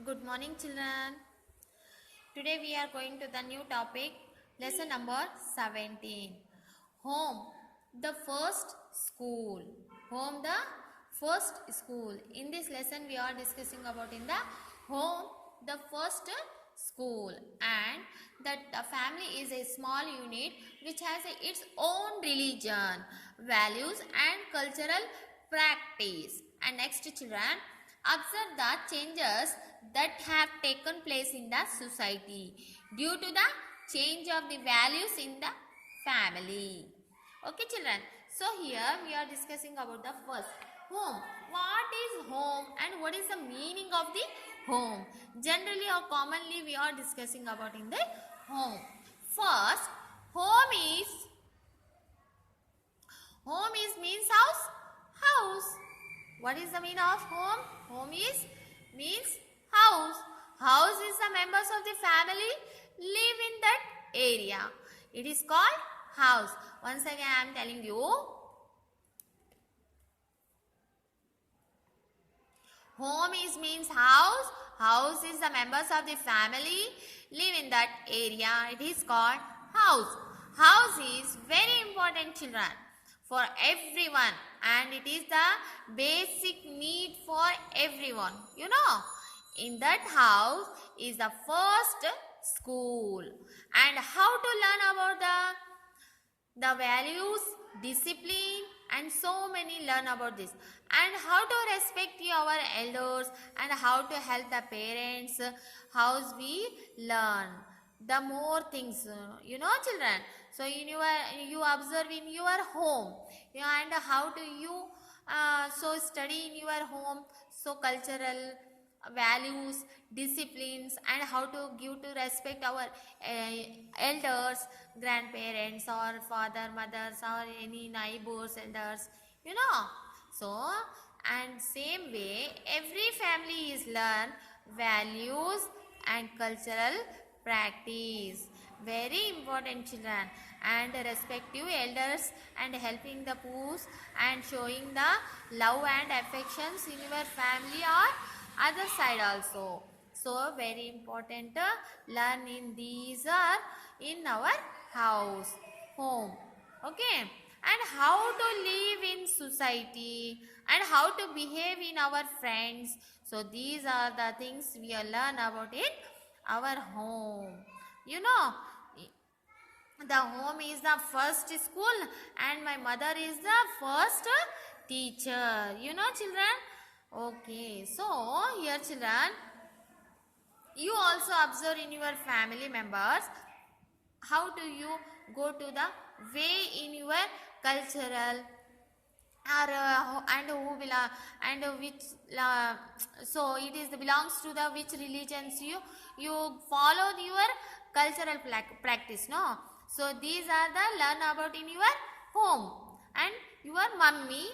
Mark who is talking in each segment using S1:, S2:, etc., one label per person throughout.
S1: Good morning, children. Today we are going to the new topic, lesson number 17. Home, the first school. Home, the first school. In this lesson, we are discussing about in the home, the first school, and that the family is a small unit which has its own religion, values, and cultural practice. And next, children, observe the changes that have taken place in the society due to the change of the values in the family. Okay, children. So here we are discussing about the first home. What is home and what is the meaning of the home? Generally or commonly we are discussing about in the home. First, home is means house. House. What is the meaning of home? Home is means house. House is the members of the family live in that area. It is called house. Once again I am telling you. Home is means house. House is the members of the family live in that area. It is called house. House is very important, children, for everyone, and it is the basic need for everyone. You know, in that house is the first school. And how to learn about the values, discipline, and so many learn about this, and how to respect our elders, and how to help the parents. How we learn the more things, children. So you observe in your home, and how do you so study in your home, so cultural values, disciplines, and how to give to respect our elders, grandparents, or father, mothers, or any neighbors, elders, so, and same way every family is learn values and cultural practice. Very important, children. And respective elders, and helping the poor, and showing the love and affections in your family or other side also. So very important, learn in these are in our house, home. Okay, and how to live in society, and how to behave in our friends. So these are the things we learn about in our home. The home is the first school, and my mother is the first teacher. Children. Okay, so here, children, you also observe in your family members how do you go to the way in your cultural, or and who belong, and which so it is belongs to the which religions you follow your cultural practice, no? So these are the learn about in your home. And your mummy,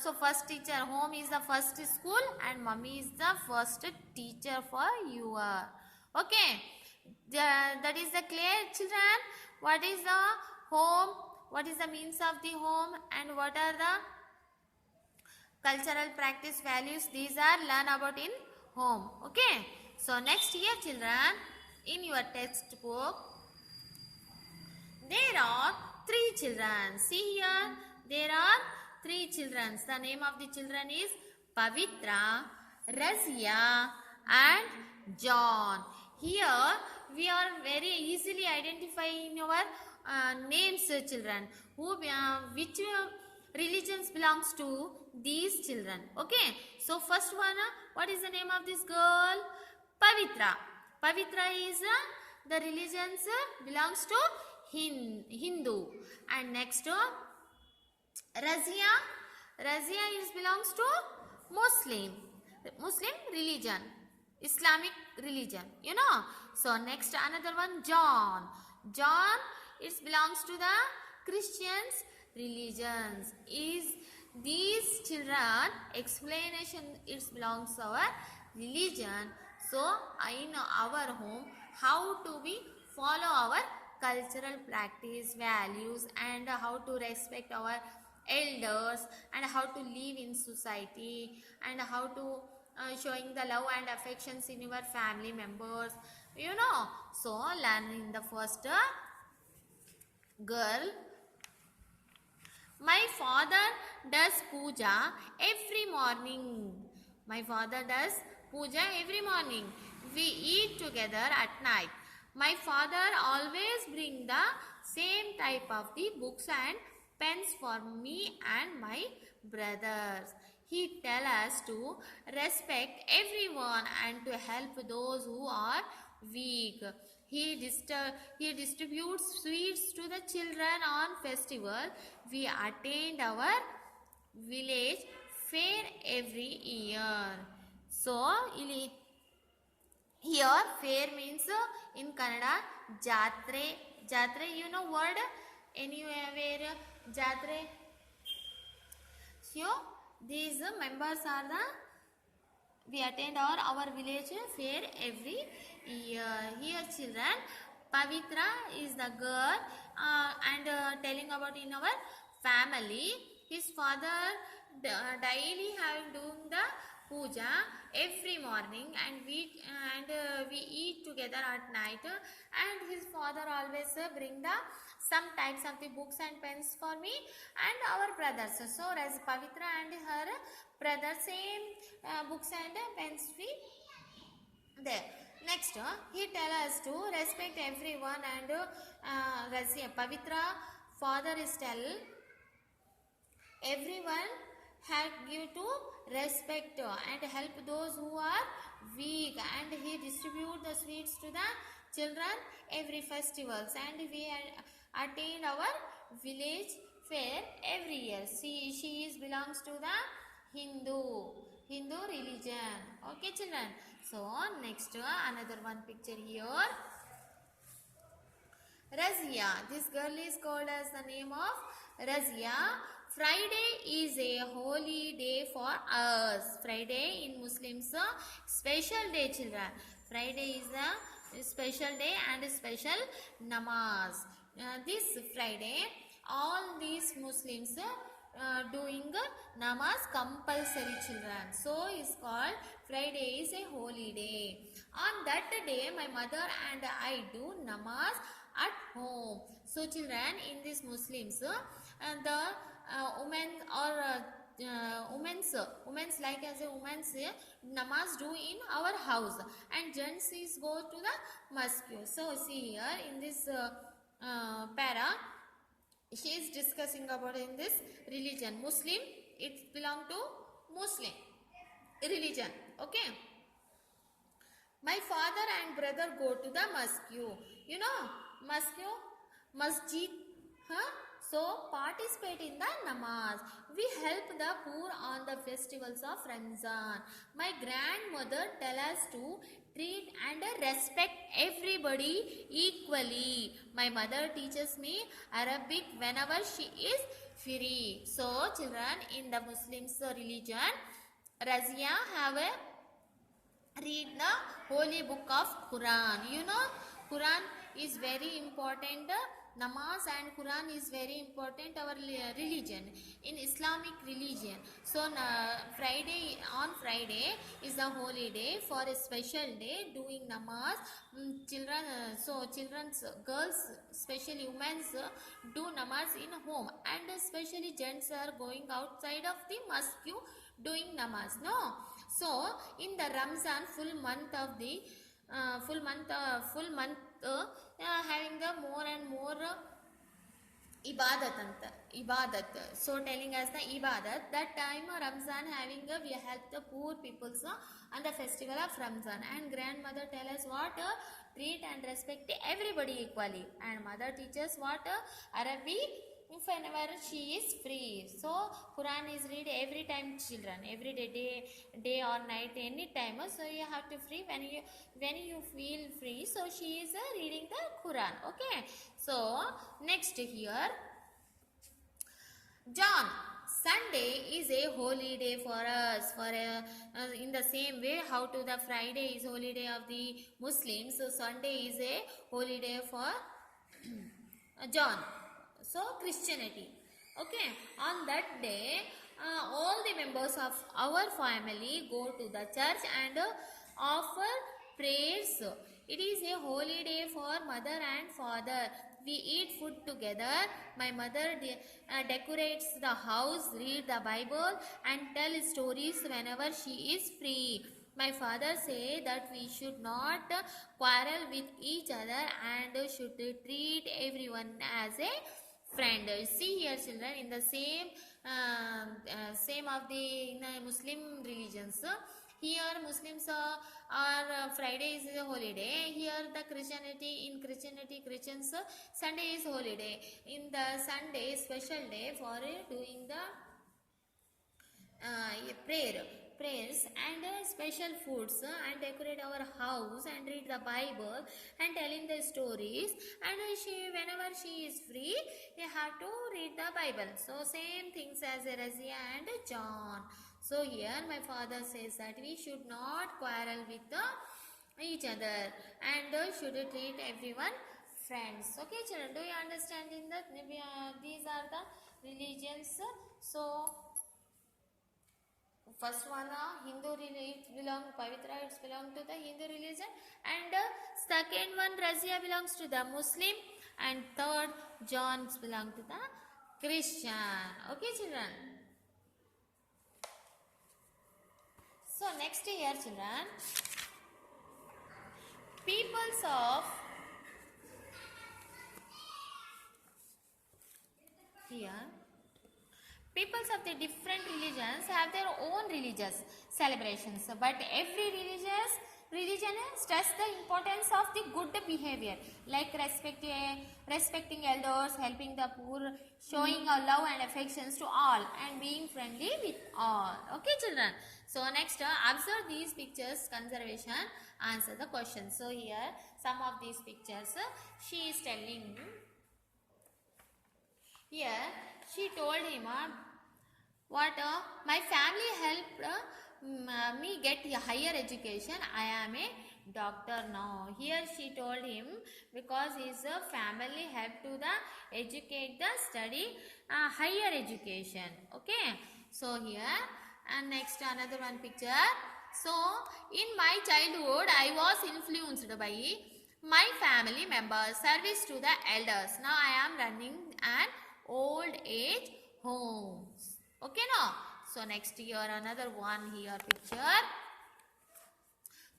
S1: so first teacher, home is the first school, and mummy is the first teacher for you. Okay, that is the clear, children. What is the home? What is the means of the home, and what are the cultural practice values? These are learn about in home. Okay, so next here, children, in your textbook there are 3 children. See here, there are 3 children. The name of the children is Pavitra, Razia, and John. Here we are very easily identifying our names, children, which religions belongs to these children. Okay, so first one, what is the name of this girl? Pavitra. Pavitra is the religions belongs to Hindu. And next, Razia. Razia is belongs to Muslim religion, Islamic religion. So next, another one, John. John, it belongs to the Christians religions. Is these children explanation? It belongs to our religion. So in our home, how to we follow our cultural practice, values, and how to respect our elders, and how to live in society, and how to showing the love and affections in your family members, you know. So learn in the first girl. My father does puja every morning. My father does puja every morning. We eat together at night. My father always bring the same type of the books and pens for me and my brothers. He tell us to respect everyone and to help those who are weak. He distributes sweets to the children on festival. We attend our village fair every year. So, here fair means in Kannada jatre. Jatre, you know word? Anywhere jatre. So, these members are the we attend our village fair every year. Here children, Pavitra is the girl and telling about in our family. His father daily having doing the puja every morning, and we eat together at night, and his father always bring the some types of the books and pens for me and our brothers. So as Pavitra and her brother same books and pens we there. Next, he tell us to respect everyone, and Pavitra father is tell everyone had give to respect and help those who are weak, and he distribute the sweets to the children every festivals, and we attend our village fair every year. She belongs to the Hindu religion. Okay children. So next another one picture here. Razia. This girl is called as the name of Razia. Friday is a holy day for us. Friday in Muslims special day children. Friday is a special day and a special namaz. This Friday all these Muslims doing namaz compulsory children. So is called Friday is a holy day. On that day my mother and I do namaz at home. So children, in these Muslims the women or women's like as a women's namaz do in our house, and gents is go to the mosque. So see here in this para she is discussing about in this religion Muslim, it belong to Muslim religion. Okay, my father and brother go to the mosque, you know mosque, masjid, huh? So participate in the namaz. We help the poor on the festivals of Ramzan. My grandmother tell us to treat and respect everybody equally. My mother teaches me Arabic whenever she is free. So children, in the Muslims religion, Razia have a read the holy book of Quran. You know Quran is very important. Namaz and Quran is very important our religion, in Islamic religion. So Friday is a holy day for a special day doing namaz. Children, children's girls, especially women's do namaz in home, and especially gents are going outside of the mosque doing namaz. No, so in the Ramzan full month having the more and more ibadat. So telling us the ibadat, that time Ramzan having we help the poor peoples on the festival of Ramzan, and grandmother tell us what treat and respect everybody equally, and mother teaches what Arabic whenever she is free. So Quran is read every time children, every day or night, any time. So you have to free when you feel free. So she is reading the Quran. Okay, so next here, John. Sunday is a holy day for us. In the same way how to the Friday is holy day of the Muslims, so Sunday is a holy day for John. So Christianity. Okay, on that day all the members of our family go to the church and offer prayers. It is a holy day for mother and father. We eat food together. My mother decorates the house, read the Bible, and tell stories whenever she is free. My father say that we should not quarrel with each other and should treat everyone as a friend. See here, children, in the same of the Muslim religions. Here Muslims are Friday is a holiday. Here the Christians Sunday is holiday. In the Sunday special day for doing the prayers and special foods and decorate our house and read the Bible and telling the stories, and whenever she is free they have to read the Bible. So same things as Razia and John. So here my father says that we should not quarrel with each other and should treat everyone friends. Okay children, do you understand in that these are the religions? So first one Hindu religion, Pavitra it's belong to the Hindu religion, and second one Razia belongs to the Muslim, and third John belong to the Christian. Okay children. So next here children, peoples of here peoples of the different religions have their own religious celebrations, but every religion stress the importance of the good behavior, like respecting elders, helping the poor, showing our love and affections to all, and being friendly with all. Okay children. So next observe these pictures, conservation, answer the question. So here some of these pictures she is telling. Here she told him what my family helped me get a higher education. I am a doctor now. Here she told him because his family helped to the educate the study higher education. Okay. So here and next another one picture. So in my childhood I was influenced by my family members, service to the elders. Now I am running an old age homes. Okay now. So next here another one here picture.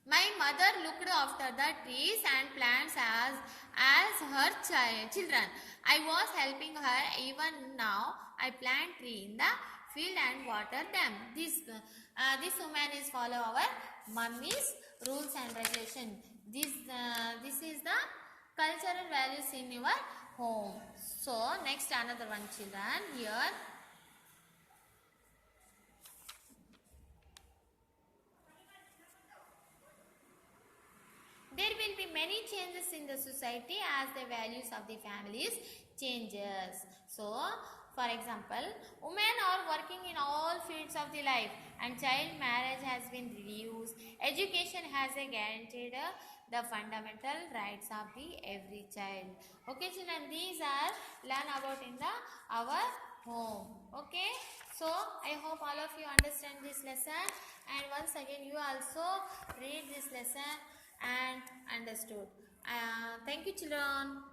S1: My mother looked after the trees and plants as her children. I was helping her. Even now I plant tree in the field and water them. This woman is follow our mummy's rules and regulation. This is the cultural values in your home. So next another one children here. There will be many changes in the society as the values of the families changes. So for example, women are working in all fields of the life and child marriage has been reduced. Education has guaranteed the fundamental rights of the every child. Okay children, these are learn about in the our home. Okay, so I hope all of you understand this lesson, and once again you also read this lesson and understood. Thank you children.